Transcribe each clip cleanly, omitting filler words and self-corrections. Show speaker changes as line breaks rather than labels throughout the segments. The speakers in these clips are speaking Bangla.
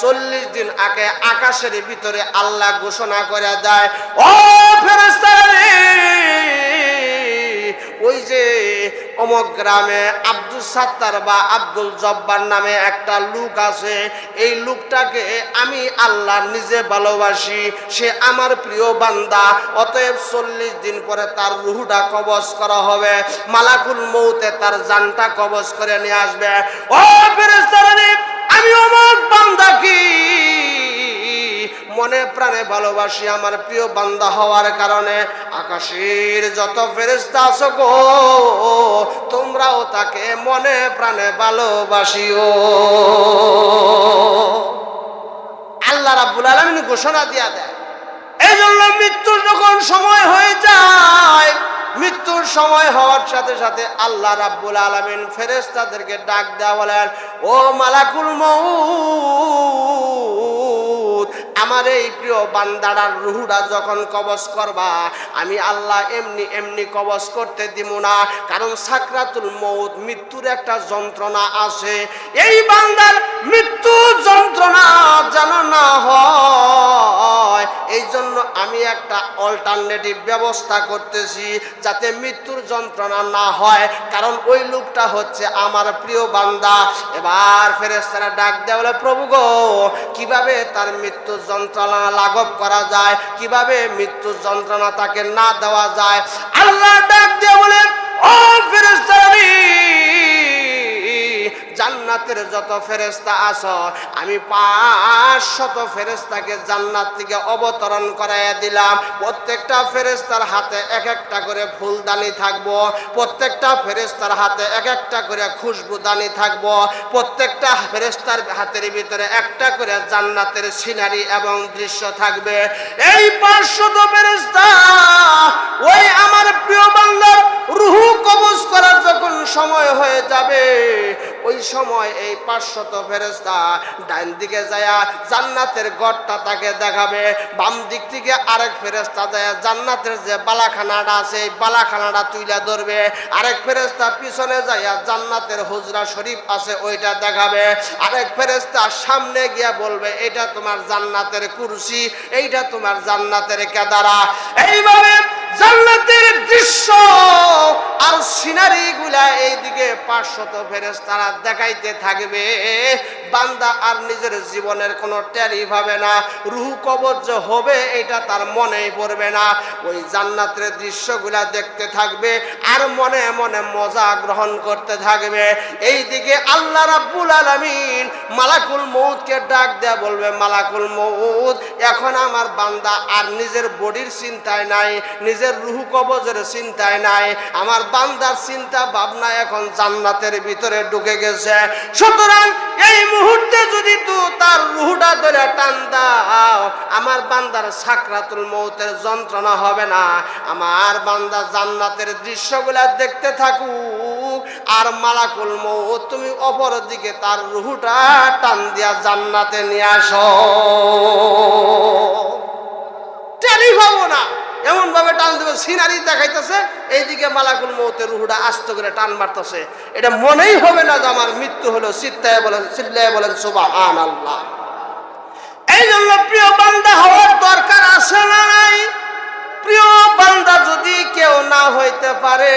40 দিন আগে আকাশের ভিতরে আল্লাহ ঘোষণা করে দেয়, ও ফেরেশতারা, ওই যে অমুক গ্রামে আব্দুল সাত্তার বা আব্দুল জব্বার নামে একটা লোক আছে, এই লোকটাকে আমি আল্লাহ নিজে ভালোবাসি, সে আমার প্রিয় বান্দা, অতএব 40 দিন পরে তার রূহটা কবজ করা হবে, মালাকুল মউতে তার জানটা কবজ করে নিয়ে আসবে। ও ফেরেশতারা, আমি অমুক বান্দাকে মনে প্রাণে ভালোবাসি, আমার প্রিয় বান্দা হওয়ার কারণে আকাশের যত ফেরেশতা আছো গো, তোমরাও তাকে মনে প্রাণে ভালোবাসিও। আল্লাহ রাব্বুল আলামিন ঘোষণা দিয়া দেয়। এই জন্য মৃত্যুর যখন সময় হয়ে যায়, মৃত্যুর সময় হওয়ার সাথে সাথে আল্লাহ রাব্বুল আলামিন ফেরেশতাদেরকে ডাক দেয়া বলেন, ও মালাকুল মউত, আমার এই প্রিয় বান্দাটার রূহটা যখন কবজ করবা, আমি আল্লাহ এমনি এমনি কবজ করতে দিব না, কারণ সাকরাতুল মউত, মৃত্যুর একটা যন্ত্রণা আছে। এই বান্দার মৃত্যু যন্ত্রণা যেন না হয়, এই জন্য আমি একটা অল্টারনেটিভ ব্যবস্থা করতেছি যাতে মৃত্যুর যন্ত্রণা না হয়, কারণ ওই লোকটা হচ্ছে আমার প্রিয় বান্দা। এবার ফেরেশতারা ডাক দেয়, বলে, প্রভু গো, কিভাবে তার মৃত্যু যন্ত্রণা লাঘব করা যায়, কিভাবে মৃত্যু যন্ত্রণা তাকে না দেওয়া যায়? আল্লাহ ডাক দিয়ে বলেন, ও ফেরেশতারা, জান্নাতের যত ফেরেশতা আছো, আমি 500 ফেরেশতাকে জান্নাত থেকে অবতরণ করাইয়া দিলাম। প্রত্যেকটা ফেরেশতার হাতে এক একটা করে ফুলদানি থাকবো, প্রত্যেকটা ফেরেশতার হাতে এক একটা করে খুশবুদানি থাকবো, প্রত্যেকটা ফেরেশতার হাতের ভিতরে একটা করে জান্নাতের সিনারি এবং দৃশ্য থাকবে। এই 500 ফেরেশতা ওই আমার প্রিয় বান্দার রূহ কবজ করার যখন সময় হয়ে যাবে, ওই সময় এই 500 ফেরেশতা ডান দিকে যায় জান্নাতের ঘরটা তাকে দেখাবে, বাম দিক থেকে আরেক ফেরেশতা যায় জান্নাতের যে বালাখানাটা আছে এই বালাখানাটা তুইলা ধরবে, আরেক ফেরেশতা পিছনে যায় জান্নাতের হুজরা শরীফ আছে ওইটা দেখাবে, আরেক ফেরেশতা সামনে গিয়া বলবে, এটা তোমার জান্নাতের কুরসি, এইটা তোমার জান্নাতের কেদারা। এইভাবে জান্নাতের দৃশ্য আর সিনারি গুলা এইদিকে 500 ফেরেশতারা দেখাইতে থাকবে। বান্দা আর নিজের জীবনের কোনো টেরই পাবে না, রূহ কবজ হবে এটা তার মনেই পড়বে না। ওই জান্নাতের দৃশ্যগুলা দেখতে থাকবে আর মনে মনে মজা গ্রহণ করতে থাকবে। এইদিকে আল্লাহ রাব্বুল আলামিন মালাকুল মউতকে ডাক দেয়া বলবে, মালাকুল মউত, এখন আমার বান্দা আর নিজের বডির চিন্তায় নাই, নিজের রূহ কবজের চিন্তায় নাই, আমার বান্দার চিন্তা ভাবনা এখন জান্নাতের ভিতরে ঢুকে গেছে। সুতরাং এই মুহূর্তে যদি তার রূহটা ধরে টান দাও, আমার বান্দার সাকরাতুল মউতের যন্ত্রণা হবে না, আমার বান্দা জান্নাতের দৃশ্যগুলা দেখতে থাকুক, আর মালাকুল মউত তুমি অপর দিকে তার রূহটা টান দিয়া জান্নাতে নিয়ে আসো। টেরি পাবো না, এমন ভাবে টান দেবে, সিনারি দেখাইতেছে, এইদিকে মালাকুল মউতের রূহটা আস্তে করে টান মারতেছে, এটা মনেই হবে না যে আমার মৃত্যু হলো। চিল্লায়ে বলেন সুবহানাল্লাহ। এই জন্য প্রিয় বান্দা হওয়ার দরকার আছে না নাই? প্রিয় বান্দা যদি কেউ না হইতে পারে,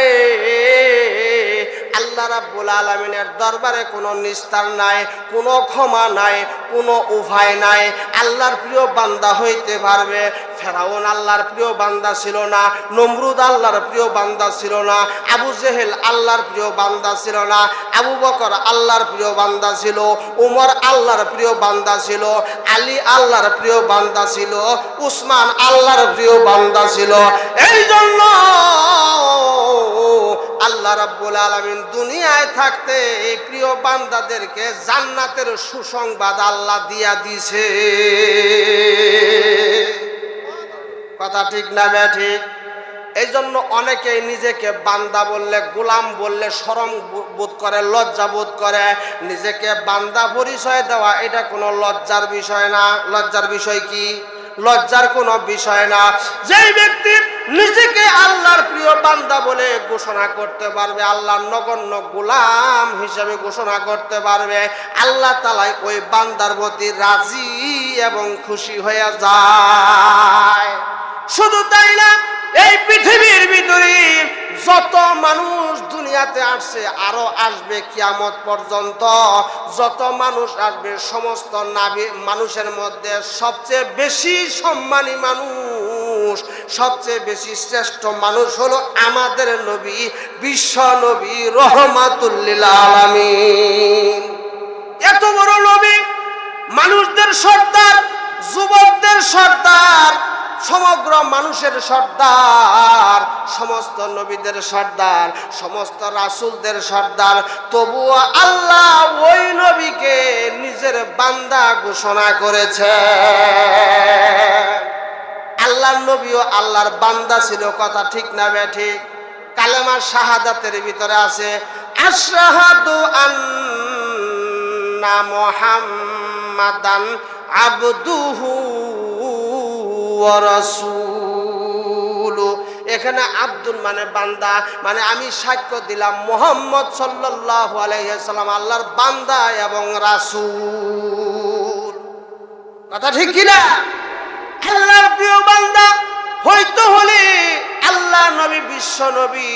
আল্লাহ রাব্বুল আলামিনের দরবারে কোনো নিস্তার নাই, কোনো ক্ষমা নাই, কোনো উপায় নাই। আল্লাহর প্রিয় বান্দা হইতে পারবে। ফেরাউন আল্লাহর প্রিয় বান্দা ছিল না, নমরুদ আল্লাহর প্রিয় বান্দা ছিল না, আবু জেহেল আল্লাহর প্রিয় বান্দা ছিল না, আবু বকর আল্লাহর প্রিয় বান্দা ছিল, উমর আল্লাহর প্রিয় বান্দা ছিল, আলী আল্লাহর প্রিয় বান্দা ছিল, উসমান আল্লাহর প্রিয় বান্দা ছিল। এই জন্য আল্লাহ রাব্বুল আলামিন দুনিয়ায় থাকতে এই প্রিয় বান্দাদেরকে জান্নাতের সুসংবাদ আল্লাহ দিয়া দিছে। কথা ঠিক না ঠিক? এই জন্য অনেকেই নিজেকে বান্দা বললে, গোলাম বললে শরম বোধ করে, লজ্জা বোধ করে। নিজেকে বান্দা পরিচয় দেওয়া এটা কোনো লজ্জার বিষয় না। লজ্জার বিষয় কি? লজ্জার কোনো বিষয় না। যেই ব্যক্তি নিজেকে আল্লাহর প্রিয় বান্দা বলে ঘোষণা করতে পারবে, আল্লাহর নগণ্য গোলাম হিসেবে ঘোষণা করতে পারবে, আল্লাহ তাআলা ওই বান্দার প্রতি রাজি এবং খুশি হয়ে যায়। শুধু তাই না, এই পৃথিবীর ভিতরে যত মানুষ দুনিয়াতে আসছে, আরো আসবে কিয়ামত পর্যন্ত, যত মানুষ আসবে সমস্ত মানুষের মধ্যে সবচেয়ে বেশি সম্মানী মানুষ, সবচেয়ে বেশি শ্রেষ্ঠ মানুষ হলো আমাদের নবী, বিশ্ব নবী রহমাতুল লিল আলামিন। এত বড় নবী, মানুষদের সর্দার, যুবকদের সর্দার, সমগ্র মানুষের সর্দার, সমস্ত নবীদের সর্দার, সমস্ত রাসূলদের সর্দার, তবুও আল্লাহ ওই নবীকে নিজের বান্দা ঘোষণা করেছে। আল্লাহর নবীও আল্লাহর বান্দা ছিল, কথা ঠিক না বেঠিক? কালেমা শাহাদাতের ভিতরে আছে আশহাদু আন্না মুহাম্মাদান আবদুহু ওয়া রাসূলু। এখানে আব্দুল মানে বান্দা, মানে আমি সাক্ষ্য দিলাম মুহাম্মদ সাল্লাল্লাহু আলাইহি সাল্লাম আল্লাহর বান্দা এবং রাসূল। কথা ঠিক কি না? আল্লাহর প্রিয় বান্দা হইতে হলে আল্লাহ নবী, বিশ্ব নবী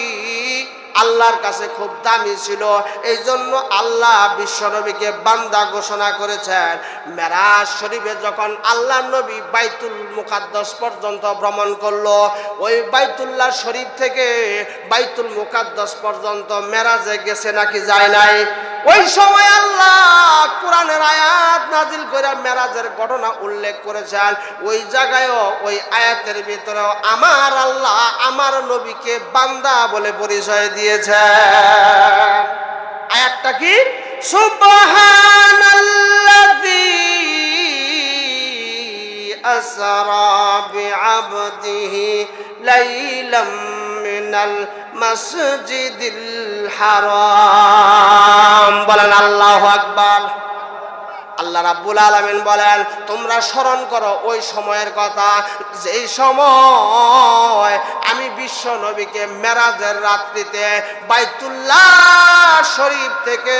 আল্লাহর কাছে খুব দামি ছিল, এই জন্য আল্লাহ বিশ্ব নবীকে বান্দা ঘোষণা করেছেন। মেরাজ শরীফে যখন আল্লাহ নবী বাইতুল মুকাদ্দাস পর্যন্ত ভ্রমণ করলো, ওই বাইতুল্লাহ শরীফ থেকে বাইতুল মুকাদ্দাস পর্যন্ত মেরাজে গেছে নাকি যায় নাই? ওই সময় আল্লাহ কোরআনের আয়াত নাজিল করে মেরাজের ঘটনা উল্লেখ করেছেন। ওই জায়গায়ও ওই আয়াতের ভিতরেও আমার আল্লাহ আমার নবীকে বান্দা বলে পরিচয় দিয়েছে। আয়াতটা কি? সুবহানাল্লাযী আসরা বিআবদিহি লাইলাম মিনাল মসজিদিল হারাম। বলেন আল্লাহু আকবার। আল্লাহ রাব্বুল আলামিন বলেন, তোমরা স্মরণ করো ওই সময়ের কথা, যেই সময় আমি বিশ্ব নবীকে মেরাজের রাত্রিতে বাইতুল্লাহ শরীফ থেকে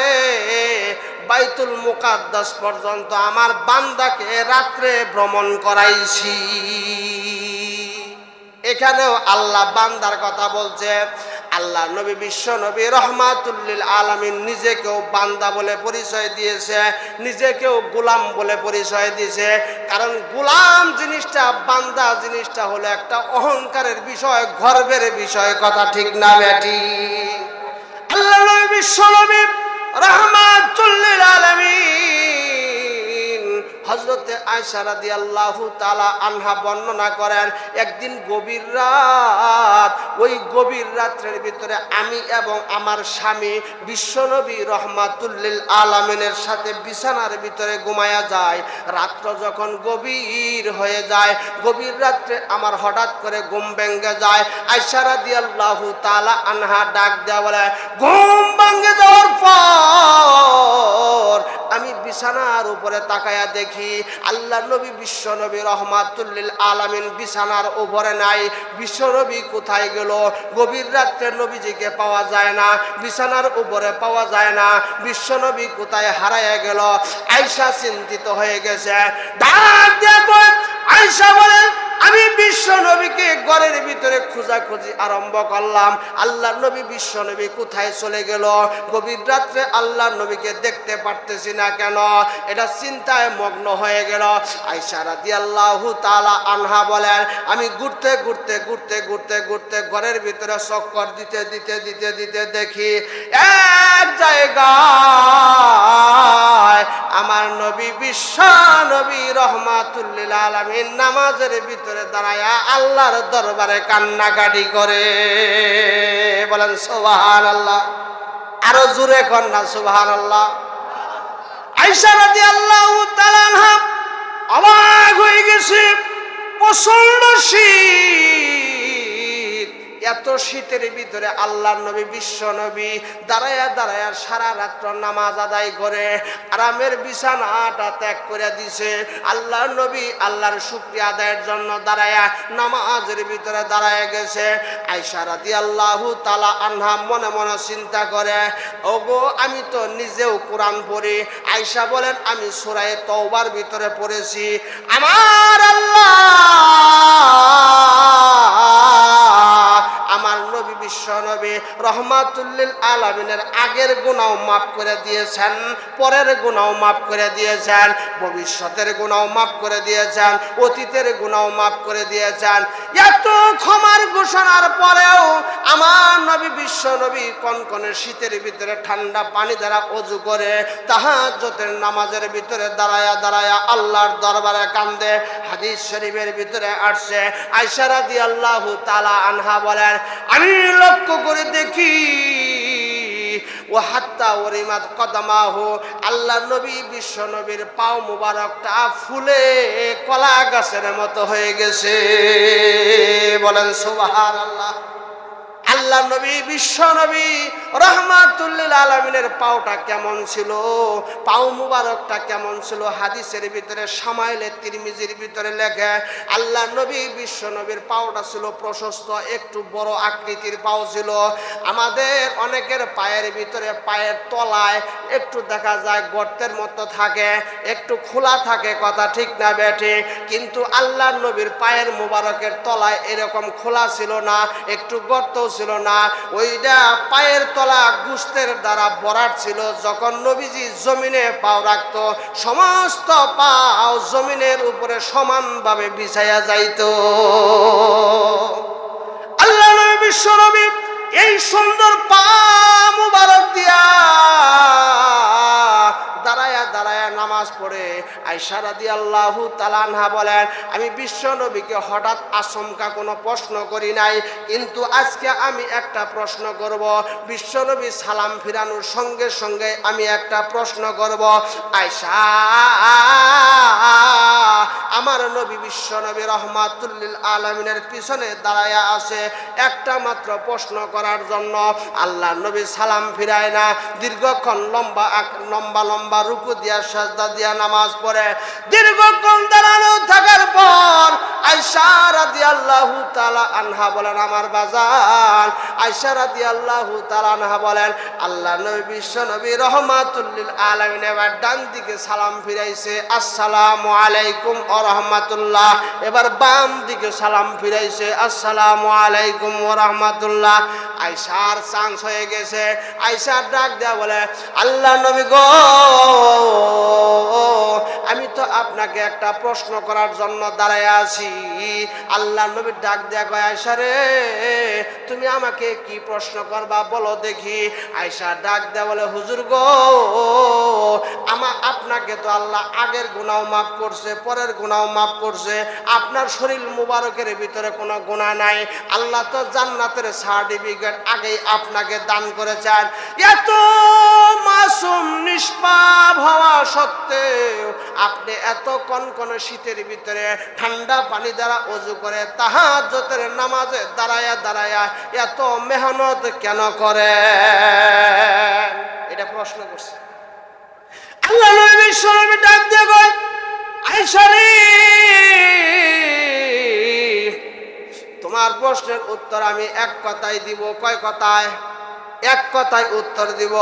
বাইতুল মুকাদ্দাস পর্যন্ত আমার বান্দাকে রাত্রে ভ্রমণ করাইছি। এখানেও আল্লাহ বান্দার কথা বলছে। আল্লাহ নবী, বিশ্ব নবী রহমাতুল লিল আলামিন নিজেকেও বান্দা বলে পরিচয় দিয়েছে, নিজেকেও গোলাম বলে পরিচয় দিয়েছে। কারণ গোলাম জিনিসটা, বান্দা জিনিসটা হলো একটা অহংকারের বিষয়, গর্বের বিষয়, কথা ঠিক না বেটি? আল্লাহ নবী, বিশ্ব নবী রহমাতুল লিল আলামিন হযরতে আয়েশা রাদিয়াল্লাহু তাআলা আনহা বর্ণনা করেন, একদিন গভীর রাত, ওই গভীর রাত্রের ভিতরে আমি এবং আমার স্বামী বিশ্বনবী রহমাতুল লিল আলামিনের সাথে বিছানার ভিতরে ঘুমায়া যায়। রাত্র যখন গভীর হয়ে যায়, গভীর রাত্রে আমার হঠাৎ করে ঘুম ভেঙে যায়। আয়েশা রাদিয়াল্লাহু তাআলা আনহা ডাক দেয়া বলে, ঘুম ভেঙে যাওয়ার পর আমি বিছানার উপরে তাকায়া দেখি আল্লাহ নবী বিশ্ব নবী রহমাতুল লিল আলামিন বিছানার উপরে নাই। বিশ্ব নবী কোথায় গেল? গভীর রাত্রে নবীজিকে পাওয়া যায় না, বিছানার উপরে পাওয়া যায় না, বিশ্ব নবী কোথায় হারায়া গেল? আয়েশা চিন্তিত হয়ে গেছে। ডাক দেখো, আয়েশা বলেন, আমি বিশ্ব নবীকে ঘরের ভিতরে খোঁজাখুঁজি আরম্ভ করলাম। আল্লাহ নবী, বিশ্ব নবী কোথায় চলে গেল? গভীর রাত্রে আল্লাহ নবীকে দেখতে পারতেছি না কেন? এটা চিন্তায় মগ্ন হয়ে গেল। আয়েশা রাদিয়াল্লাহু তাআলা আনহা বলেন, আমি ঘুরতে ঘুরতে ঘুরতে ঘুরতে ঘুরতে ঘরের ভিতরে চক্কর দিতে দিতে দিতে দিতে দেখি এক জায়গায় আমার নবী, বিশ্ব নবী রহমাতুল লিল আলামিন নামাজের ভিতরে দাঁড়ায়া আল্লাহর দরবারে কান্নাকাটি করে। বলেন সুবহানাল্লাহ। আরো জোরে কর না সুবহানাল্লাহ। আয়েশা রাদিয়াল্লাহু তাআলা আনহা অবাক হয়ে গেছে। প্রচন্ড শীত, এত শীতের ভিতরে আল্লাহর নবী বিশ্ব নবী দাঁড়ায়া দাঁড়ায়া সারা রাত্র নামাজ আদায় করে আরামের বিছানাটা ত্যাগ করে দিছে। আল্লাহর নবী আল্লাহর শুকরিয়া আদায়ের জন্য দাঁড়ায়া নামাজের ভিতরে দাঁড়ায় গেছে। আয়েশা রাদিয়াল্লাহু তাআলা আনহা মনে মনে চিন্তা করে, ওগো আমি তো নিজেও কোরআন পড়ি। আয়েশা বলেন, আমি সূরা তাওবার ভিতরে পড়েছি, আমার আল্লাহ আমার নবী বিশ্ব নবী রহমাতুল লিল আলামিনের আগের গুনাহ মাফ করে দিয়েছেন, পরের গুনাহ মাফ করে দিয়েছেন, ভবিষ্যতের গুনাহ মাফ করে দিয়েছেন, অতীতের গুনাহ মাফ করে দিয়েছেন। এত ক্ষমার ঘোষণার পরেও আমার নবী বিশ্ব নবী কনকনে শীতের ভিতরে ঠান্ডা পানি দ্বারা ওযু করে তাহাজ্জুদের নামাজের ভিতরে দাঁড়ায়া দাঁড়ায়া আল্লাহর দরবারে কান্দে। হাদিস শরীফের ভিতরে আসছে, আয়েশা রাদিয়াল্লাহু তাআলা আনহা বলেন, আমি লক্ষ্য করে দেখি ও হাত্তা ওরিমাত কদমাহু, আল্লাহ নবী বিশ্ব নবীর পাও মুবারকটা ফুলে কলা গাছের মতো হয়ে গেছে। বলেন সুবহানাল্লাহ। আল্লাহ নবী বিশ্ব নবী রহমাতুল লিল আলামিনের পাওটা কেমন ছিল, পাও মুবারকটা কেমন ছিল, হাদিসের ভিতরে শামাইলে তিরমিজির ভিতরে লেখে আল্লাহ নবী বিশ্ব নবীর পাওটা ছিল প্রশস্ত, একটু বড় আকৃতির পাও ছিল। আমাদের অনেকের পায়ের ভিতরে পায়ের তলায় একটু দেখা যায় গর্তের মতো থাকে, একটু খোলা থাকে, কথা ঠিক না বেঠে, কিন্তু আল্লাহ নবীর পায়ের মুবারকের তলায় এরকম খোলা ছিল না, একটু গর্ত ছিল না, ওইটা পায়ের তলা গোশতের দ্বারা ভরাট ছিল। যখন নবীজি জমিনে পাও রাখত সমস্ত পাও জমিনের উপরে সমানভাবে বিছায়া যাইত। আল্লাহ নবী বিশ্ব নবী এই সুন্দর পা মুবারক দিয়া দাঁড়ায়া দাঁড়ায়া নামাজ পড়ে আয়েশা রাদিয়াল্লাহু তাআলা আনহা বলেন, আমি বিশ্ব নবীকে হঠাৎ আচমকা কোনো প্রশ্ন করি নাই, কিন্তু আজকে আমি একটা প্রশ্ন করব। বিশ্ব নবী সালাম ফিরানোর সঙ্গে সঙ্গে আমি একটা প্রশ্ন করব। আয়েশা, আমার নবী বিশ্ব নবী রহমাতুল লিল আলামিনের পিছনে দাঁড়ায়া আছে একটা মাত্র প্রশ্ন করার জন্য। আল্লাহ নবী সালাম ফিরায় না, দীর্ঘক্ষণ লম্বা লম্বা রুকু দিয়া সাজদা দিয়া নামাজ পড়ে। দীর্ঘক্ষণ দাঁড়ানো থাকার পর আয়েশা রাদিয়াল্লাহু তাআলা আনহা বলেন, আমার বাজার আয়েশা রাদিয়াল্লাহু তাআলা আনহা বলেন, আল্লাহ নবী বিশ্ব নবী রহমাতুল লিল আলামিন এবার ডান দিকে সালাম ফিরাইছে, আসসালামু আলাইকুম ওয়া রাহমাতুল্লাহ। এবার বাম দিকে সালাম ফিরাইছে, আসসালামু আলাইকুম ওয়া রাহমাতুল্লাহ। আয়েশার চান্স হয়ে গেছে। আয়েশা ডাক দেয়া বলে, আল্লাহ নবী গো, আমি তো আপনাকে একটা প্রশ্ন করার জন্য দাঁড়ায় আছি। আল্লাহ নবী ডাক দেয়া কয়, আয়েশা রে, তুমি আমাকে কি প্রশ্ন করবা বলো দেখি। আয়েশা ডাক দেয়া বলে, হুজুর গো, আপনাকে তো আল্লাহ আগের গুনাহ মাফ করছে, পরের গুনাহ মাফ করছে, আপনার শরীর মুবারকের ভিতরে কোনো গুনাহ নাই। আল্লাহ তো জান্নাতের সার্টিফিকেট আগেই আপনাকে দান করেছেন। এত মাসুম নিষ্পাপ হওয়া সত্ত্বেও আপনি এত কনকনে শীতের ভিতরে ঠান্ডা পানি দ্বারা ওযু করে তাহাজ্জুদের নামাজে দাঁড়ায়া দাঁড়ায়া এত মেহনত কেন করেন? এটা প্রশ্ন করছে। আল্লাহ নবী বিশ্ব নবী ডাক দিয়ে কয়, আয়েশা রে, তোমার প্রশ্নের উত্তর আমি এক কথাই দিব। কয় কথায়? এক কথায় উত্তর দিব।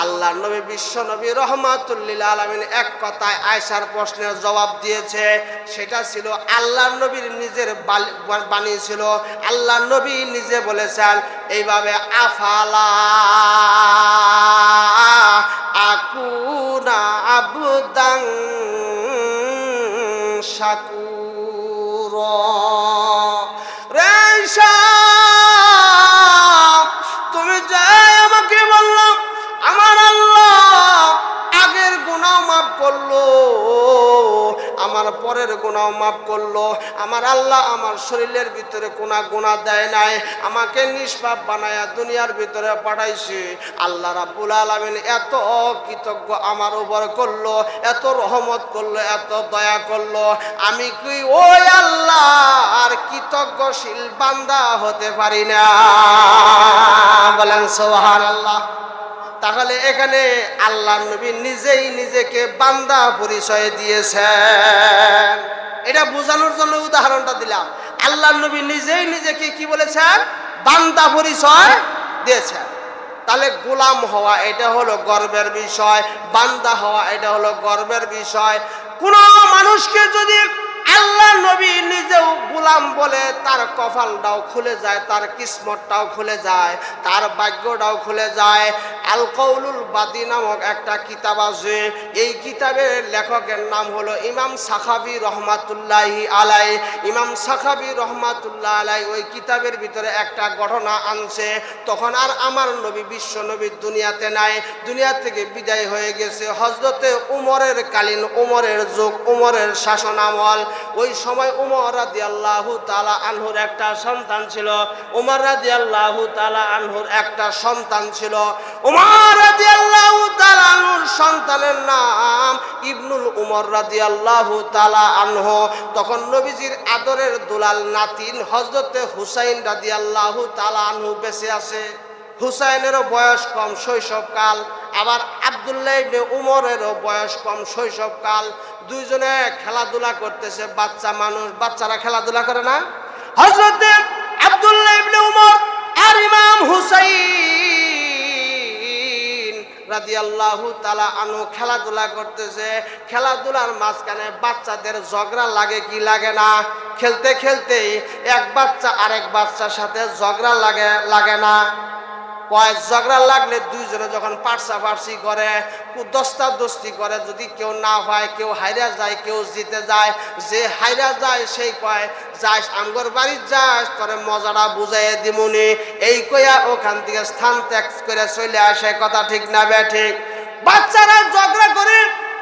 আল্লাহ নবী বিশ্ব নবী রহমাতুল লিল আলামিন এক কথায় আয়েশার প্রশ্নের জবাব দিয়েছে। সেটা ছিল আল্লাহ নবীর নিজের বাণী ছিল। আল্লাহ নবী নিজে বলেছেন এইভাবে, আফালা আকুনা আবদান শাকুরা। রে আয়েশা, তুমি যাই আমাকে বললাম আমার আল্লাহ আগের গুনাহ মাফ করলো, আমার পরের গুনাহ মাফ করলো। আমার আল্লাহ আমার শরীরের ভিতরে কোনো গুনাহ দেয় নাই, আমাকে নিষ্পাপ বানায়া দুনিয়ার ভিতরে পাঠাইছে। আল্লাহ রাব্বুল আলামিন এত কৃতজ্ঞ আমার উপর করলো, এত রহমত করলো, এত দয়া করলো, আমি কি ওই আল্লাহ আর কৃতজ্ঞশীল বান্দা হতে পারি না? বলেন সুবহানাল্লাহ। তাহলে এখানে আল্লাহ নবী নিজেই নিজেকে বান্দা পরিচয় দিয়েছেন। এটা বোঝানোর জন্য উদাহরণটা দিলাম। আল্লাহ নবী নিজেই নিজেকে কি বলেছেন? বান্দা পরিচয় দিয়েছেন। তাহলে গোলাম হওয়া এটা হলো গর্বের বিষয়, বান্দা হওয়া এটা হলো গর্বের বিষয়। কোন মানুষকে যদি আল্লাহ নবী নিজেও গোলাম বলে, তার কপালটাও খুলে যায়, তার কিসমতটাও খুলে যায়, তার ভাগ্যটাও খুলে যায়। আল কৌলুল বাদী নামক একটা কিতাব আছে, এই কিতাবের লেখকের নাম হলো ইমাম সাখাবী রহমাতুল্লাহি আলাই। ইমাম সাখাবী রহমাতুল্লাহ আলাই ওই কিতাবের ভিতরে একটা ঘটনা আনছে। তখন আর আমার নবী বিশ্ব নবী দুনিয়াতে নাই, দুনিয়া থেকে বিদায় হয়ে গেছে। হযরতে উমরের কালীন, উমরের যুগ, উমরের শাসন আমল। ওই সময় উমর রাদিয়াল্লাহু তাআলা আনহুর একটা সন্তান ছিল। উমর রাদিয়াল্লাহু তাআলা আনহুর একটা সন্তান ছিল। উমর রাদিয়াল্লাহু তাআলা আনহুর সন্তানের নাম ইবনুল উমর রাদিয়াল্লাহু তাআলা আনহু। তখন নবীজির আদরের দুলাল নাতিন হযরতে হুসাইন রাদিয়াল্লাহু তাআলা আনহু বেঁচে আছে। হুসাইনেরও বয়স কম, শৈশবকাল। আবার আব্দুল্লাহ ইবনে উমরেরও বয়স কম, শৈশবকাল। দুইজনে খেলাধুলা করতেছে, বাচ্চা মানুষ, বাচ্চারা খেলাধুলা করে না? হযরতে আব্দুল্লাহ ইবনে উমর আর ইমাম হুসাইন রাদিয়াল্লাহু তাআলা আনহু খেলাধুলা করতেছে। খেলাধুলার মাঝখানে বাচ্চাদের ঝগড়া লাগে কি লাগে না? খেলতে খেলতেই এক বাচ্চা আরেক বাচ্চার সাথে ঝগড়া লাগে না? ঝগড়া লাগলে দুইজনে যখন পার্সাপার্সি করে, দস্তাদস্তি করে, যদি কেউ না হয়, কেউ হাইরা যায়, কেউ জিতে যায়, যে হাইরা যায় সেই কয়, যাস আমগর বাড়ির যাস, তোরে মজাটা বুঝাইয়ে দিমুনি, এই কইয়া ওখান থেকে স্থান ত্যাগ করে চলে আসে। কথা ঠিক না বেঠিক? বাচ্চারা ঝগড়া করে,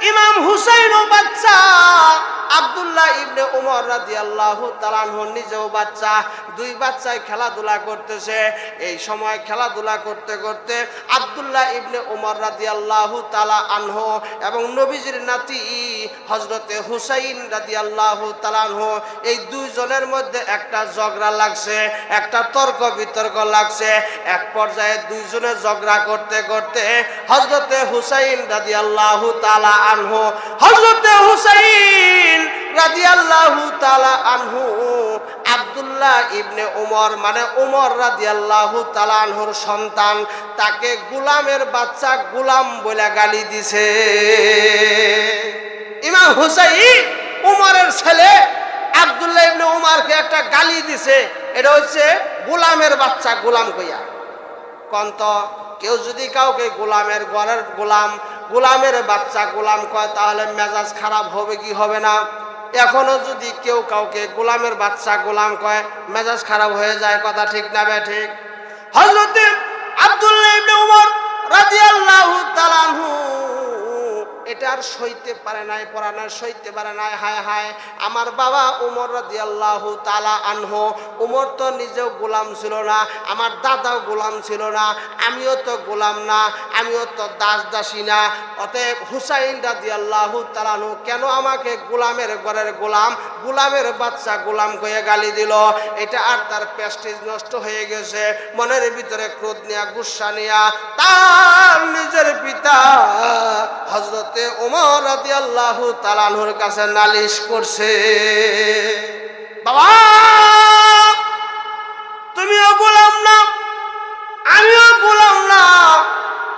ইমাম হুসাইনও বাচ্চা, আব্দুল্লাহ ইবনে উমর রাদিয়াল্লাহু তাআলা আনহু নিজেও বাচ্চা। দুই বাচ্চায় খেলাধুলা করতেছে। এই সময় খেলাধুলা করতে করতে আব্দুল্লাহ ইবনে উমর রাদিয়াল্লাহু তাআলা আনহু এবং নবীজির নাতি হযরতে হুসাইন রাদিয়াল্লাহু তাআলা আনহু, এই দুইজনের মধ্যে একটা ঝগড়া লাগছে, একটা তর্ক বিতর্ক লাগছে। এক পর্যায়ে দুইজনে ঝগড়া করতে করতে হযরতে হুসাইন রাদিয়াল্লাহু তাআলা আনহু, হযরতে হুসাইন রাদিয়াল্লাহু তাআলা আনহু আব্দুল্লাহ ইবনে উমর মানে উমর রাদিয়াল্লাহু তাআলা আনহুর সন্তান, তাকে গোলামের বাচ্চা, গোলাম বলে গালি দিছে। ইমাম হুসাইন উমরের ছেলে আব্দুল্লাহ ইবনে উমরকে একটা গালি দিছে। এটা হচ্ছে গোলামের বাচ্চা, গোলাম কইয়া। কন্ত কেউ যদি কাউকে গোলামের ঘরের গোলাম, গোলামের বাচ্চা গোলাম কয়, তাহলে মেজাজ খারাপ হবে কি হবে না? এখনো যদি কেউ কাউকে গোলামের বাচ্চা গোলাম কয়, মেজাজ খারাপ হয়ে যায়। কথা ঠিক না বেঠিক? হযরতে আব্দুল্লাহ ইবনে উমর রাদিয়াল্লাহু তাআলা আনহু এটা আর সইতে পারে নাই, পরাণের সইতে পারে নাই। হায় হায়, আমার বাবা উমর রাদিয়াল্লাহু তাআলা আনহু, উমর তো নিজেও গোলাম ছিল না, আমার দাদাও গোলাম ছিল না, আমিও তো গোলাম না, আমিও তো দাস দাসী না। অতএব হুসাইন রাদিয়াল্লাহু তাআলা আনহু কেন আমাকে গোলামের ঘরের গোলাম, গোলামের বাচ্চা গোলাম কয়ে গালি দিল? এটা আর তার প্রেস্টিজ নষ্ট হয়ে গেছে। মনের ভিতরে ক্রোধ নিয়া, গুসা নিয়া তার নিজের পিতা হযরত উমর রাদিয়াল্লাহু তাআলা আনহুর কাছে নালিশ করছে। বাবা, তুমিও গোলাম না, আমিও গোলাম না,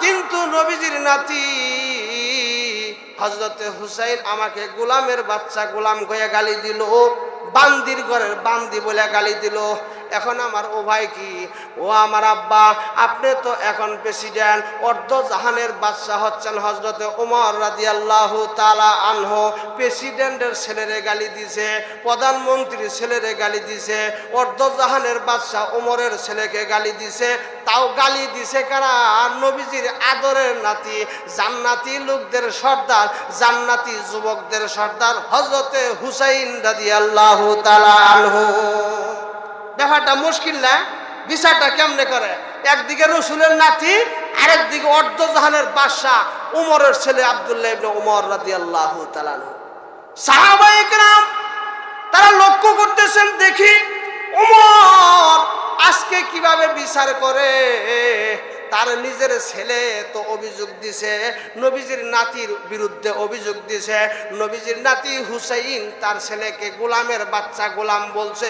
কিন্তু নবীজির নাতি হযরতে হুসাইন আমাকে গোলামের বাচ্চা গোলাম কয়ে গালি দিল, বান্দির ঘরের বান্দি বলে গালি দিল। এখন আমার ও ভাই কি, ও আমার আব্বা, আপনি তো এখন প্রেসিডেন্ট, অর্ধ জাহানের বাদশাহ হচ্ছেন হযরতে ওমর রাদিয়াল্লাহু তাআলা আনহু। প্রেসিডেন্টের ছেলেরে গালি দিছে, প্রধানমন্ত্রীর ছেলেরে গালি দিছে, অর্ধ জাহানের বাদশাহ ওমরের ছেলেকে গালি দিছে। তাও গালি দিছে কারা? নবীজির আদরের নাতি, জান্নাতি লোকদের সর্দার, জান্নাতি যুবকদের সর্দার হযরতে হুসাইন রাদিয়াল্লাহু তাআলা আনহু। ব্যাপারটা মুশকিল না? বিচারটা কেমনে করে? একদিকে রসুলের নাতি, আরেকদিকে অর্ধ জাহানের বাদশাহ উমরের ছেলে আব্দুল্লাহ ইবনে উমর রাদিয়াল্লাহু তাআলা আনহু। সাহাবায়ে কেরাম তারা লক্ষ্য করতেছেন, দেখি উমর আজকে কিভাবে বিচার করে। তার নিজের ছেলে তো অভিযোগ দিছে, নবীজির নাতির বিরুদ্ধে অভিযোগ দিছে। নবীজির নাতি হুসাইন তার ছেলেকে গোলামের বাচ্চা গোলাম বলছে,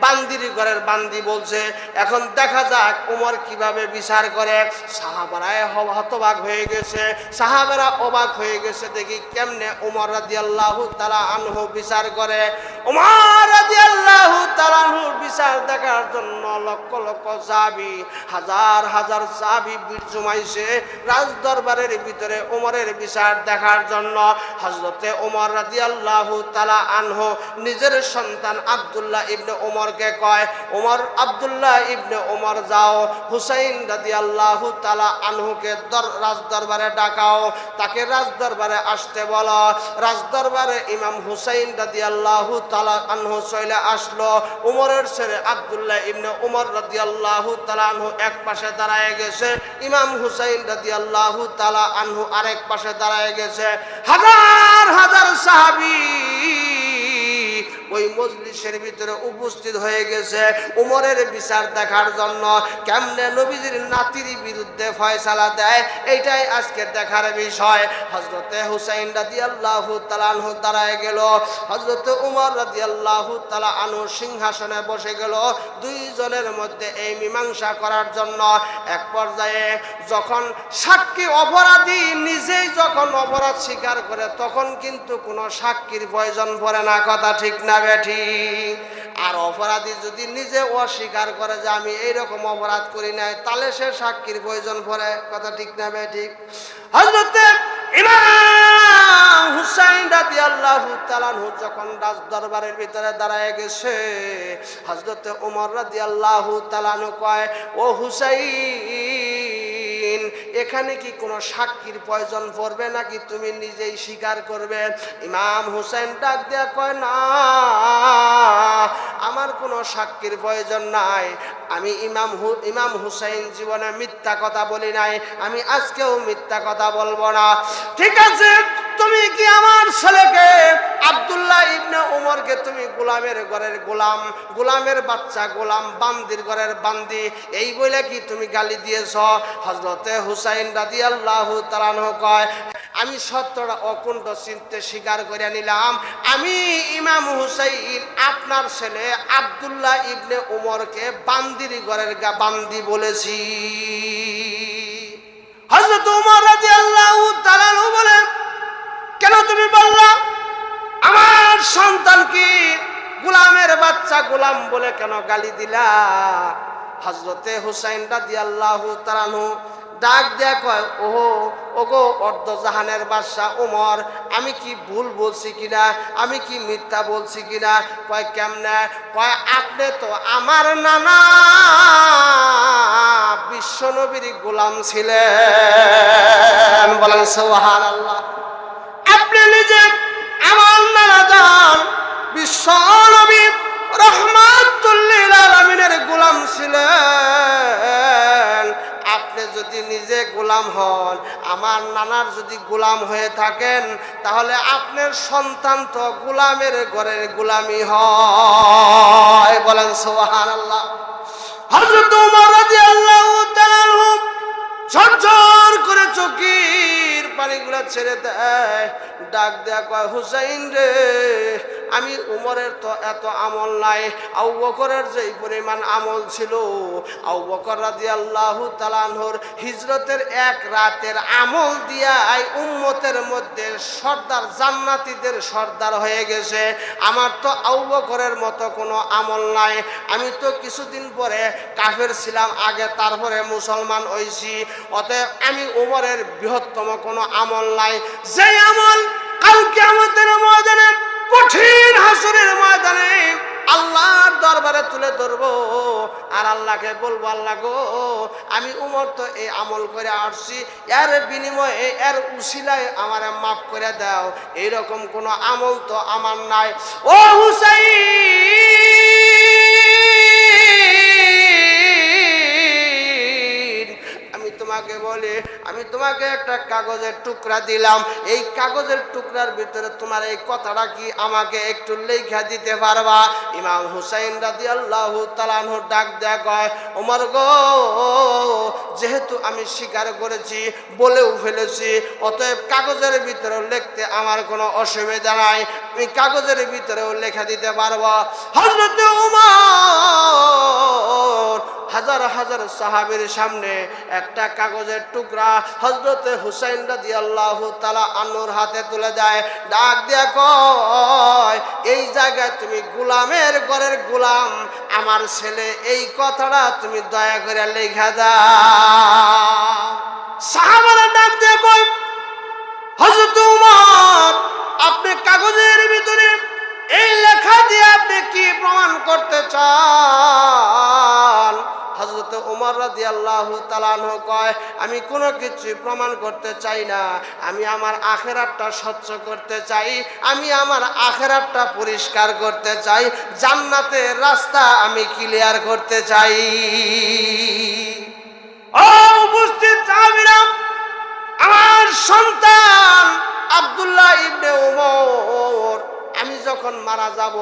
বান্দির ঘরের বান্দি বলছে। এখন দেখা যাক উমর কিভাবে বিচার করে। সাহাবারা হতবাক হয়ে গেছে, সাহাবারা অবাক হয়ে গেছে, দেখি কেমনে উমর রাদিয়াল্লাহু তাআলা আনহু বিচার করে। উমর রাদিয়াল্লাহু তাআলা আনহুর বিচার দেখার জন্য লক্ষ লক্ষ সাহাবী, হাজার হাজার সাহাবী ভিড় জমাইছে রাজ দরবারের ভিতরে উমরের বিচার দেখার জন্য। হযরতে উমর রাদিয়াল্লাহু তাআলা আনহু নিজের সন্তান আব্দুল্লাহ ইবনে উমরকে কয়, উমর, আব্দুল্লাহ ইবনে উমর যাও, হুসাইন রাদিয়াল্লাহু তাআলা আনহুকে রাজ দরবারে ডাকাও, তাকে রাজ দরবারে আসতে বলো। রাজ দরবারে ইমাম হুসাইন রাদিয়াল্লাহু তাআলা আনহু চলে আসলো। উমরের ছেলে আব্দুল্লাহ ইবনে উমর রাদিয়াল্লাহু তাআলা আনহু এক পাশে দাঁড়ায় গেছে, ইমাম হুসাইন রাদিয়াল্লাহু তাআলা আনহু আরেক পাশে দাঁড়ায় গেছে। হাজার হাজার সাহাবী ওই মজলিসের ভিতরে উপস্থিত হয়ে গেছে উমরের বিচার দেখার জন্য। কেমনে নবীজির নাতির বিরুদ্ধে ফয়সালা দেয়, এইটাই আজকে দেখার বিষয়। হযরতে হুসাইন রাদিয়াল্লাহু তাআলা আনহু দাঁড়ায় গেল, হযরতে উমর রাদিয়াল্লাহু তাআলা আনহু সিংহাসনে বসে গেল দুইজনের মধ্যে এই মীমাংসা করার জন্য। এক পর্যায়ে যখন সাক্ষী অপরাধী নিজেই যখন অপরাধ স্বীকার করে, তখন কিন্তু কোনো সাক্ষীর প্রয়োজন পড়ে না, কথা ঠিক না বেঠি? আর অপরাধী যদি নিজে অস্বীকার করে যে আমি এইরকম অপরাধ করি নাই, তাহলে সে সাক্ষীর প্রয়োজন পড়ে, কথা ঠিক না বেঠি? হযরতে ইমাম হুসাইন রাদিয়াল্লাহু তাআলা আনহু যখন রাজ দরবারের ভিতরে দাঁড়ায় গেছে, হযরতে ওমর রাদিয়াল্লাহু তাআলা আনহু কয়, ও হুসাইন, এখানে কি কোনো সাক্ষীর প্রয়োজন পড়বে নাকি তুমি নিজেই স্বীকার করবে? ইমাম হুসাইন ডাক দেয়া কয়, না, আমার কোনো সাক্ষীর প্রয়োজন নাই। আমি ইমাম হুসাইন জীবনে মিথ্যা কথা বলি নাই, আমি আজকেও মিথ্যা কথা বলবো না। ঠিক আছে, তুমি কি আমার ছেলেকে আব্দুল্লাহ ইবনে উমরকে তুমি গোলামের ঘরের গোলাম, গোলামের বাচ্চা গোলাম, বান্দির ঘরের বান্দি, এই বলে কি তুমি গালি দিয়েছ? হযরতে হুসাইন রাদিয়াল্লাহু তাআলা আনহু কয়, আমি সত্যটা অকুণ্ঠ চিনতে স্বীকার করে নিলাম, আমি ইমাম হুসাইন আপনার ছেলে আব্দুল্লাহ ইবনে উমরকে বান্দির ঘরের বান্দি বলেছি। হযরত উমর রাদিয়াল্লাহু তাআলা আনহু বলেন, কেন তুমি বললা? আমার সন্তান কি গোলামের বাচ্চা গোলাম বলে কেন গালি দিলা? হযরতে হুসাইন রাদিয়াল্লাহু তাআলা আনহু ডাক দেয়া কয়, ওগো অর্ধ জাহানের বাদশাহ ওমর, আমি কি ভুল বলছি কিনা, আমি কি মিথ্যা বলছি কিনা? কয় কেমনে? কয় আপনি তো আমার নানা বিশ্ব নবীর গোলাম ছিলেন। বলেন সুবহানাল্লাহ। আপনি নিজে আমার নানা জান বিশ্ব নবী রাহমাতুল লিল আলামিনের গোলাম ছিলেন। আপনি যদি নিজে গোলাম হন, আমার নানার যদি গোলাম হয়ে থাকেন, তাহলে আপনার সন্তান তো গোলামের ঘরের গোলামি হয়। বলেন সুবহানাল্লাহ। হযরত ওমর রাদিয়াল্লাহু তাআলা আনহু ঝরঝর করে চোখের পানিগুলো ছেড়ে দেয়, ডাক দেয়া কয়, হুসাইন রে, আমি উমরের তো এত আমল নাই, আবু বকরের যেই পরিমাণ আমল ছিল, আবু বকর রাদিয়াল্লাহু তাআলা আনহুর হিজরতের এক রাতের আমল দিয়া এই উম্মতের মধ্যে সর্দার, জান্নাতীদের সর্দার হয়ে গেছে। আমার তো আবু বকরের মতো কোনো আমল নাই। আমি তো কিছুদিন পরে কাফের ছিলাম আগে, তারপরে মুসলমান হইছি। অতএব আমি উমরের বৃহত্তম কোনো আমল নাই, যে আমল কাল কিয়ামতের ময়দানে, কঠিন হাসরের ময়দানে আল্লাহর দরবারে তুলে ধরবো আর আল্লাহকে বলবো, আল্লাহ গো, আমি উমর তো এই আমল করে আসছি, এর বিনিময়ে এর উসিলায় আমারে মাফ করে দাও। এইরকম কোনো আমল তো আমার নাই। ও হুসাইন, আমি তোমাকে বলি, আমি তোমাকে একটা কাগজের টুকরা দিলাম, এই কাগজের টুকরার ভিতরে তোমার এই কথাটা কি আমাকে একটু লেখা দিতে পারবা? ইমাম হুসাইন রাদিয়াল্লাহু তাআলা আনহু ডাক দেয়া কয়, ওমর গো, যেহেতু আমি স্বীকার করেছি, বলেও ফেলেছি, অতএব কাগজের ভিতরেও লিখতে আমার কোনো অসুবিধা নাই, আমি কাগজের ভিতরেও লেখা দিতে পারবো। হযরত ওমর হাজার হাজার সাহাবীর সামনে একটা কাগজের টুকরা হযরত হুসাইন রাদিয়াল্লাহু তাআলা আনহুর হাতে তুলে দেয়, ডাক দিয়া কয়, এই জায়গায় তুমি গোলামের ঘরের গোলাম, আমার ছেলে, এই কথাটা তুমি দয়া করে লেখা দাও। সাহাবারা ডাক দিয়া কয়, হযরত ওমর, আপনি কাগজের ভিতরে এই লেখা দিয়ে আপনি কি প্রমাণ করতে চান? হযরত ওমর রাদিয়াল্লাহু তাআলা আনহু কয়, আমি কোনো কিছু প্রমাণ করতে চাই না, আমি আমার আখিরাতটা স্বচ্ছ করতে চাই, আমি আমার আখিরাতটা পরিষ্কার করতে চাই, জান্নাতের রাস্তা আমি ক্লিয়ার করতে চাই। ও উপস্থিত সাহাবীরা, আমার সন্তান আব্দুল্লাহ ইবনে ওমর, আমি যখন মারা যাব,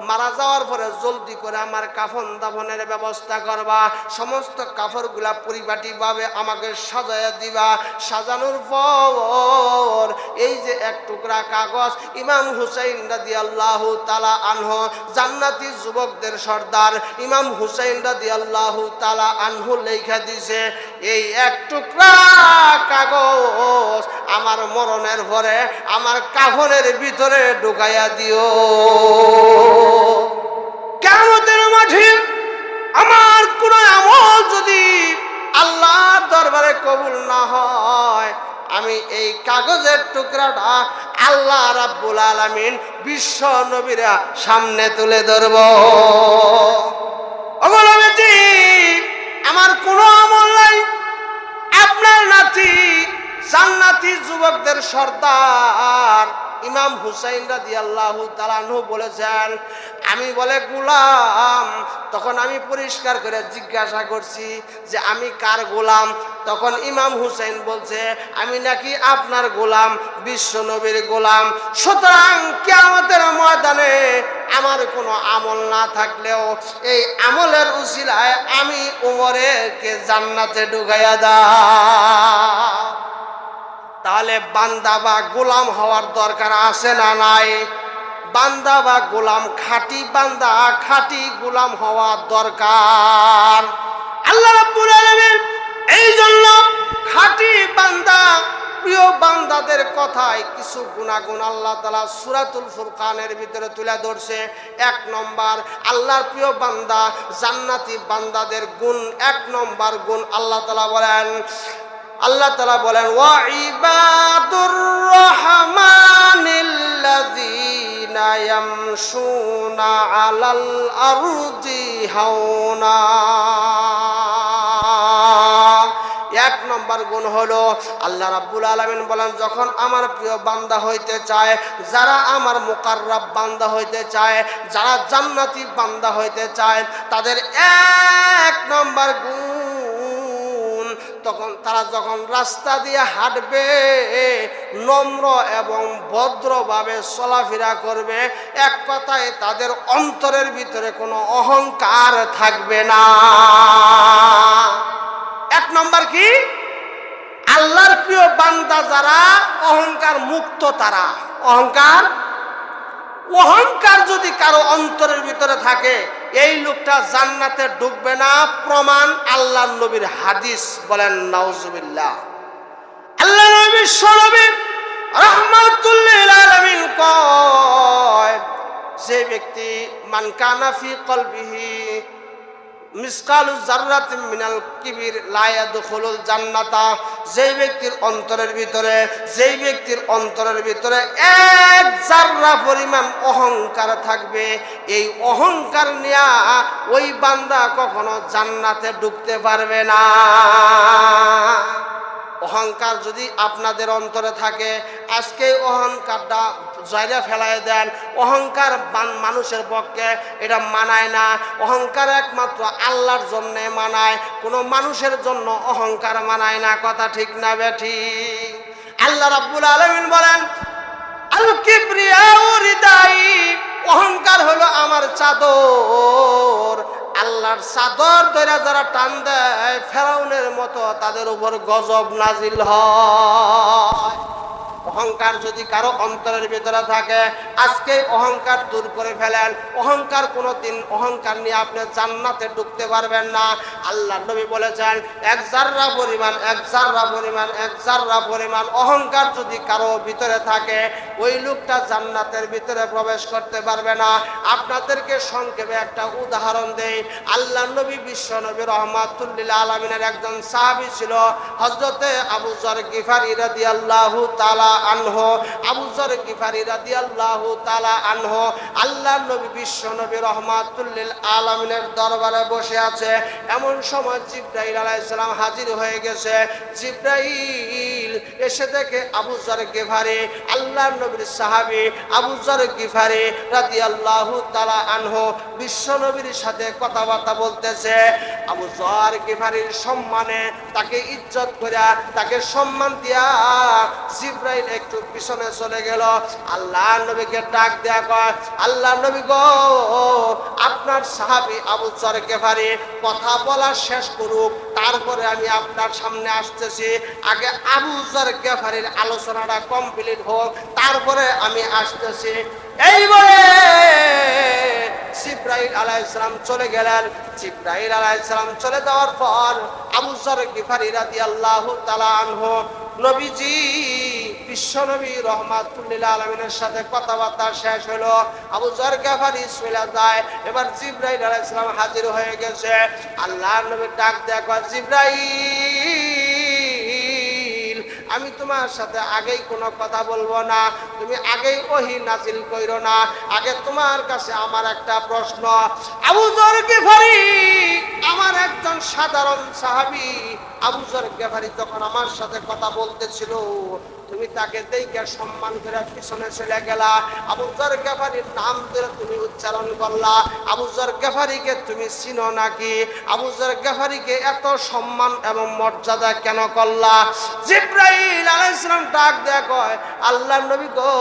মারা যাওয়ার পরে জলদি করে আমার কাফন দাফনের ব্যবস্থা করবা, সমস্ত কাপড়গুলা পরিপাটিভাবে আমাকে সাজায়া দিবা। সাজানোর পর এই যে এক টুকরা কাগজ ইমাম হুসাইন রাদিয়াল্লাহু তাআলা আনহু, জান্নাতি যুবকদের সর্দার ইমাম হুসাইন রাদিয়াল্লাহু তাআলা আনহু লেখা দিছে, এই এক টুকরা কাগজ আমার মরণের পরে আমার কাফনের ভিতরে ঢুকাইয়া দিও। কিয়ামতের মাঠে আমার কোন আমল যদি আল্লাহর দরবারে কবুল না হয়, আমি এই কাগজের টুকরাটা আল্লাহ রাব্বুল আলামিন বিশ্ব নবীরা সামনে তুলে ধরব। ওগোলামেজি, আমার কোনো আমল নাই, আপনার নাতি জান্নাতি যুবকদের সর্দার ইমাম হুসাইন রাদিয়াল্লাহু তাআলা আনহু বলেছেন, আমি বলে গোলাম। তখন আমি পরিষ্কার করে জিজ্ঞাসা করছি যে আমি কার গোলাম? তখন ইমাম হুসাইন বলছে, আমি নাকি আপনার গোলাম, বিশ্ব নবীর গোলাম। সুতরাং কিয়ামতের ময়দানে আমার কোনো আমল না থাকলেও এই আমলের উসিলায় আমি উমরকে জান্নাতে ঢুকাইয়া দাও। তাহলে বান্দা বা গোলাম হওয়ার দরকার আছে না নাই? বান্দা বা গোলাম, খাঁটি বান্দা খাঁটি গোলাম হওয়া দরকার। আল্লাহ রাব্বুল আলামিন এই জন্য খাঁটি বান্দা, প্রিয় বান্দাদের কথায় কিছু গুণাগুণ আল্লাহ তাআলা সূরাতুল ফুরকানের ভিতরে তুলে ধরছে। 1 নম্বর, আল্লাহর প্রিয় বান্দা জান্নাতি বান্দাদের গুণ, 1 নম্বর গুণ আল্লাহ তাআলা বলেন, ওয়া ইবাদুর রহমানিল্লাযীনা ইয়ামশুনা আলাল আরদি হাওনা। 1 নম্বর গুণ হলো আল্লাহ রাব্বুল আলামিন বলেন, যখন আমার প্রিয় বান্দা হইতে চায়, যারা আমার মুকাররাব বান্দা হইতে চায়, যারা জান্নাতি বান্দা হইতে চায়, তাদের 1 নম্বর গুণ, তখন তারা যখন রাস্তা দিয়ে হাঁটবে নম্র এবং ভদ্রভাবে চলাফেরা করবে। এক কথায় তাদের অন্তরের ভিতরে কোনো অহংকার থাকবে না। 1 নম্বর কি? আল্লাহর প্রিয় বান্দা যারা অহংকার মুক্ত, তারা অহংকার অহংকার যদি কারো অন্তরের ভিতরে থাকে এই লোকটা জান্নাতে ঢুকবে না। প্রমাণ আল্লাহর নবীর হাদিস, বলেন নাউজুবিল্লাহ। আল্লাহ নবী বিশ্বনবী রাহমাতুল লিল আলামিন কয়, যে ব্যক্তি মান কানা ফি কলবিহি মিসকালু যাররাতিন মিনাল কিবির লা ইয়াদখুলুল জান্নাতা, যেই ব্যক্তির অন্তরের ভিতরে এক জাররা পরিমাণ অহংকার থাকবে, এই অহংকার নিয়ে ওই বান্দা কখনো জান্নাতে ঢুকতে পারবে না। অহংকার যদি আপনাদের অন্তরে থাকে, আজকে অহংকারটা জায়গা ফেলায় দেন। অহংকার মানুষের পক্ষে এটা মানায় না। অহংকার একমাত্র আল্লাহর জন্য মানায়, কোনো মানুষের জন্য অহংকার মানায় না। কথা ঠিক না বেঠিক? আল্লাহ রাব্বুল আলামিন বলেন, আল কিবরিয়াউ রিদাই, অহংকার হলো আমার চাদর। আল্লাহর চাদর ধরে যারা টান দেয় ফেরাউনের মতো তাদের উপর গজব নাজিল হয়। অহংকার যদি কারো অন্তরের ভিতরে থাকে, আজকে অহংকার দূর করে ফেলেন। অহংকার কোনোদিন, অহংকার নিয়ে আপনি জান্নাতে ঢুকতে পারবেন না। আল্লাহ নবী বলেছেন, এক জাররা পরিমাণ অহংকার যদি কারো ভিতরে থাকে, ওই লোকটা জান্নাতের ভিতরে প্রবেশ করতে পারবে না। আপনাদেরকে সংক্ষেপে একটা উদাহরণ দেই। আল্লাহ নবী বিশ্ব নবী রাহমাতুল লিল আলামিনের একজন সাহাবী ছিল, হযরতে আবু যর গিফারী রাদিয়াল্লাহু তাআলা আনহু। আবু যর গিফারী রাদিয়াল্লাহু তাআলা আনহু আল্লাহর নবী বিশ্ব নবী রাহমাতুল লিল আলামিনের দরবারে বসে আছে। এমন সময় জিবরাইল আলাইহিস সালাম হাজির হয়ে গেছে। জিবরাইল এসে দেখে আবু যর গিফারী, আল্লাহর নবীর সাহাবী আবু যর গিফারী রাদিয়াল্লাহু তাআলা আনহু বিশ্ব নবীর সাথে কথাবার্তা বলতেছে। আবু যর গিফারীর সম্মানে, তাকে ইজ্জত কইরা, তাকে সম্মান দিয়া জিবরাইল একটু পিছনে চলে গেল। আল্লাহ নবীকে ডাক দেয়া কয়, আল্লাহ নবী গো, আপনার সাহাবী আবু যর গিফারী কথা বলা শেষ করুক, তারপরে আমি আপনার সামনে আসতেছি। আগে আবু যর গিফারীর আলোচনাটা কমপ্লিট হোক, তারপরে আমি আসতেছি। এই বলে জিবরাইল আলাইহিস সালাম চলে গেলেন। জিবরাইল আলাইহিস সালাম চলে যাওয়ার পর আবু যর গিফারী রাদিয়াল্লাহু তাআলা আনহু নবীজি বিশ্বনবী রাহমাতুল লিল আলামিনের সাথে কথাবার্তা শেষ হলো। আবু যর গিফারী চলে যায়। এবার জিবরাইল আলাইহিস সালাম হাজির হয়ে গেছে। আল্লাহর নবী ডাক দেয়া কয়, জিবরাইল, আমি তোমার সাথে আগেই কোনো কথা বলবো না, তুমি আগেই ওহী নাজিল কইরো না। আগে তোমার কাছে আমার একটা প্রশ্ন। আবু যর গিফারী আমার একজন সাধারণ সাহাবী। আবু যর গিফারী যখন আমার সাথে কথা বলতেছিল, তুমি তাকে দেখে সম্মান করে পিছনে চলে গেলা। আবু যর গিফারীর নাম ধরে তুমি উচ্চারণ করলা। আবু যর গিফারীকে তুমি চিনো নাকি? আবু যর গিফারীকে এত সম্মান এবং মর্যাদা কেন করলা? জিবরাইল আলাইহিস সালাম ডাক দেয়া কয়, আল্লাহর নবী গো,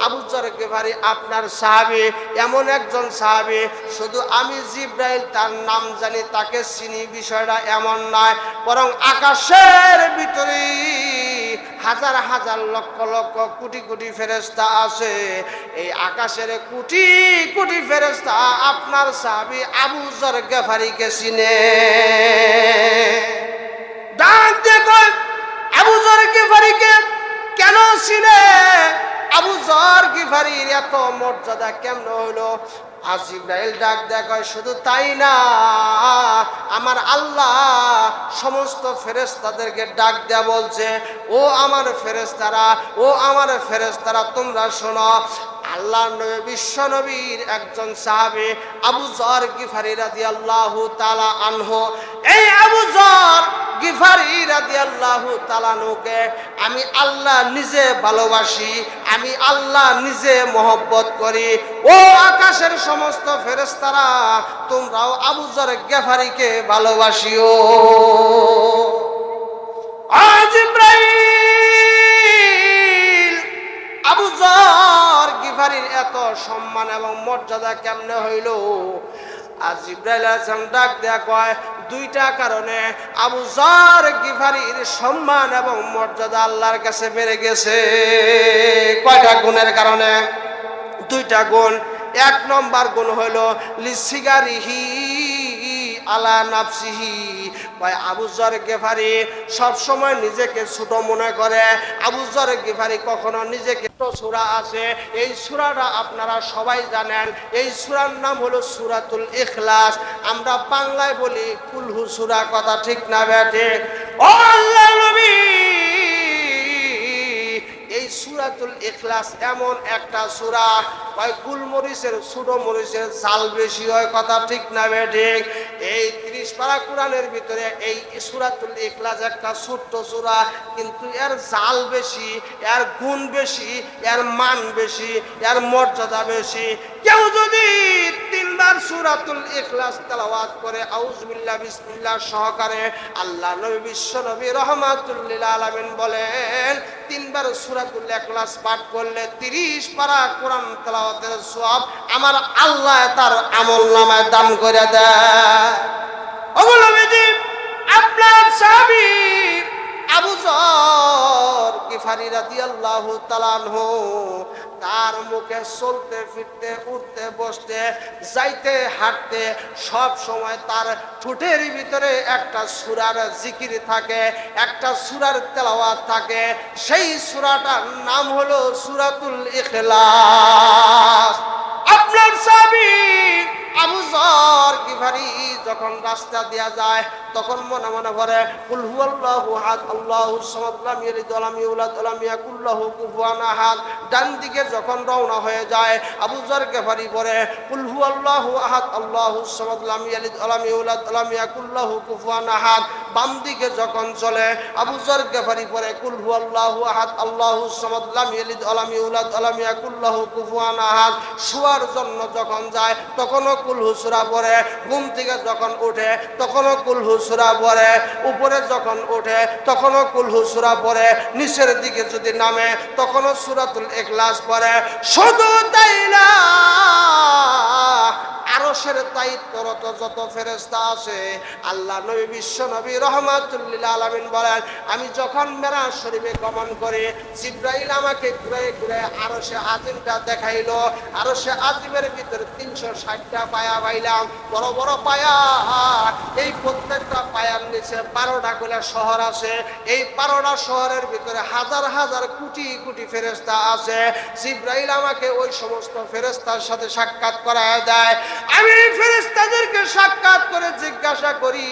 আবু যর গিফারী আপনার সাহাবী, এমন একজন সাহাবী, শুধু আমি জিবরাইল তার নাম জানি, তাকে চিনি, বিষয়টা এমন নয়। বরং আকাশের ভিতরে হাজার হাজার লক্ষ লক্ষ কোটি কোটি ফেরেশতা আছে। এই আকাশের কোটি কোটি ফেরেশতা আপনার সাহাবী আবু যর গিফারীকে চিনে। ডাক দিয়ে কয়, আবু যর গিফারীকে কেন চিনে? আবু যর গিফারীর এত মর্যাদা কেমন হইলো? জিবরাইল ডাক দেয়া কয়, শুধু তাই না, আমার আল্লাহ সমস্ত ফেরেশতাদেরকে ডাক দেয়া বলছে, ও আমার ফেরেশতারা, তোমরা শোনো। আল্লাহ নবী বিশ্ব নবীর একজন সাহাবী আবু যর গিফারী রাদিয়াল্লাহু তাআলা আনহু, এই আবু যর গিফারী রাদিয়াল্লাহু তাআলা আনহুকে আমি আল্লাহ নিজে ভালোবাসি, আমি আল্লাহ নিজে মহব্বত করি। ও আকাশের সমস্ত ফেরেশতারা, তোমরাও আবু যর গিফারীকে ভালোবাসিও। জিবরাইল আবু যর গিফারীর এত সম্মান এবং মর্যাদা কেমনে হইল? আর জিবরাইল আলাইহিস সালাম ডাক দেয়া কয়, দুইটা কারণে আবু যর গিফারীর সম্মান এবং মর্যাদা আল্লাহর কাছে বেড়ে গেছে। কয়টা গুণের কারণে? দুইটা গুণ। এক নম্বর গুণ হলো লিসিগারিহি আলা নাফসিহি। ভাই আবু যর গেফারি সব সময় নিজেকে ছোট মনে করে। আবু যর গেফারি কখনো নিজেকে সূরা আছে, এই সূরাটা আপনারা সবাই জানেন। এই সূরার নাম হলো সূরাতুল ইখলাস। আমরা বাংলায় বলি কুলহু সূরা, কথা ঠিক না বেটে? ও আল্লাহর নবী, এই সূরাতুল ইখলাস এমন একটা সূরা, ওই গুলমরিচের ছোট মরিচের জাল বেশি হয়, কথা ঠিক না বেঠিক? এই 30 পারা কোরআনের ভিতরে এই সূরাতুল ইখলাস একটা ছোট্ট সূরা, কিন্তু এর জাল বেশি, এর গুণ বেশি, এর মান বেশি, এর মর্যাদা বেশি। কেউ যদি 3 বার সূরাতুল ইখলাস তেলাওয়াত করে আউযু বিল্লাহ বিসমিল্লাহ সহকারে, আল্লাহ নবী বিশ্ব নবী রাহমাতুল লিল আলামিন বলেন 3 বার সূরাতুল ইখলাস পাঠ করলে 30 পারা কোরআন তেলাওয়াতের সওয়াব আমার আল্লাহ তার আমলনামায় দান করে দেয়। ওগুলো নবীজি আপনার সাহাবী আবু যর গিফারি রাদিয়াল্লাহু তাআলা আনহু, তার মুখে চলতে ফিরতে উঠতে বসতে যাইতে হাঁটতে সব সময় তার ঠোঁটের ভিতরে একটা সূরার জিকির থাকে, একটা সূরার তেলাওয়াত থাকে। সেই সূরাটার নাম হলো সূরাতুল ইখলাস। আপনার সাহাবী আবু যর গিফারি যখন রাস্তা দেয়া যায় তখন মনে মনে করে কুল হুয়াল্লাহু আহাদ আল্লাহুস সামাদ লাম ইয়ালিদ ওয়া লাম ইউলাদ ওয়া লাম ইয়াকুল লাহু কুফুয়ান আহাদ। ডান দিকে যখন রওনা হয়ে যায় আবু যর গিফারি পড়ে কুল হুয়াল্লাহু আহাদ আল্লাহুস সামাদ লাম ইয়ালিদ ওয়া লাম ইউলাদ ওয়া লাম ইয়াকুল লাহু কুফুয়ান আহাদ। বাম দিকে যখন চলে আবু যর গিফারি পড়ে কুল হুয়াল্লাহু আহাদ আল্লাহুস সামাদ লাম ইয়ালিদ ওয়া লাম ইউলাদ ওয়া লাম ইয়াকুল লাহু কুফুয়ান আহাদ। শোয়ার জন্য যখন যায় তখনও কুলহু সূরা পড়ে, ঘুম থেকে যখন ওঠে তখনও কুলহু সূরা পড়ে, উপরে যখন ওঠে তখনও কুলহু সূরা পড়ে, নিচের দিকে যদি নামে তখনও সূরাতুল ইখলাস পড়ে। শুধু তাই না, আরশের দায়িত্বরত যত ফেরেশতা আছে, আল্লাহ নবী বিশ্ব নবী রাহমাতুল লিল আলামিন বলেন আমি যখন মেরাজ শরীফে গমন করি জিবরাইল আমাকে ঘুরে ঘুরে আরশে আজিমটা দেখাইলো। আরশে আজিমের ভিতরে 360টা পায়া পাইলাম, বড় বড় পায়া। এই প্রত্যেকটা পায়ার নিচে 12টা করে শহর আছে। এই 12টা শহরের ভিতরে হাজার হাজার কোটি কোটি ফেরেশতা আছে। জিবরাইল আমাকে ওই সমস্ত ফেরেশতার সাথে সাক্ষাৎ করায় দেয়। আমি ফেরেশতাদেরকে সাক্ষাৎ করে জিজ্ঞাসা করি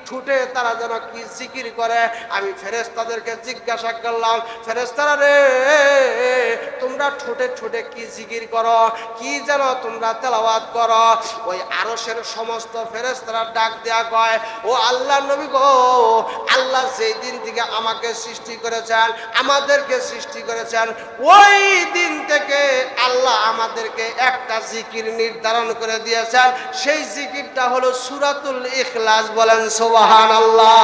ঠোঁটে তারা যেন কি জিকির করে। আমি ফেরেশতাদেরকে জিজ্ঞাসা করলাম ফেরেশতারা রে, তোমরা ঠোঁটে ঠোঁটে কি জিকির করো, কি যেন তোমরা তেলাওয়াত করো? ওই আরশের সমস্ত ফেরেশতারা ডাক দেয়া কয় ও আল্লাহর নবী গো, আল্লাহ যেই দিন থেকে আমাকে সৃষ্টি করেছেন, আমাদেরকে সৃষ্টি করেছেন, ওই দিন থেকে আল্লাহ আমাদেরকে একটা জিকির নির্ধারণ করে দিয়েছেন। সেই জিকিরটা হলো সূরাতুল ইখলাস। বলেন সুবহানাল্লাহ।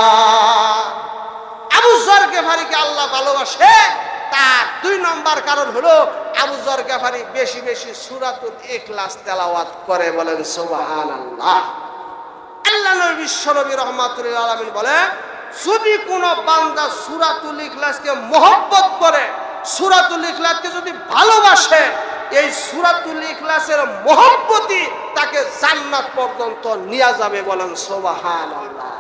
আবু যর গিফারিকে আল্লাহ ভালোবাসে, তার 2 নম্বর কারণ হলো আবু যর গিফারি বেশি বেশি সূরাতুল ইখলাস তেলাওয়াত করে। বলেন সুবহানাল্লাহ। আল্লাহ নবী বিশ্ব নবী রাহমাতুল লিল আলামিন বলে যদি কোনো বান্দা সূরাতুল ইখলাসকে মহব্বত করে, সূরাতুল ইখলাসকে যদি ভালোবাসে, এই সূরাতুল ইখলাসের মহব্বতই তাকে জান্নাত পর্যন্ত নিয়ে যাবে। বলেন সুবহানাল্লাহ।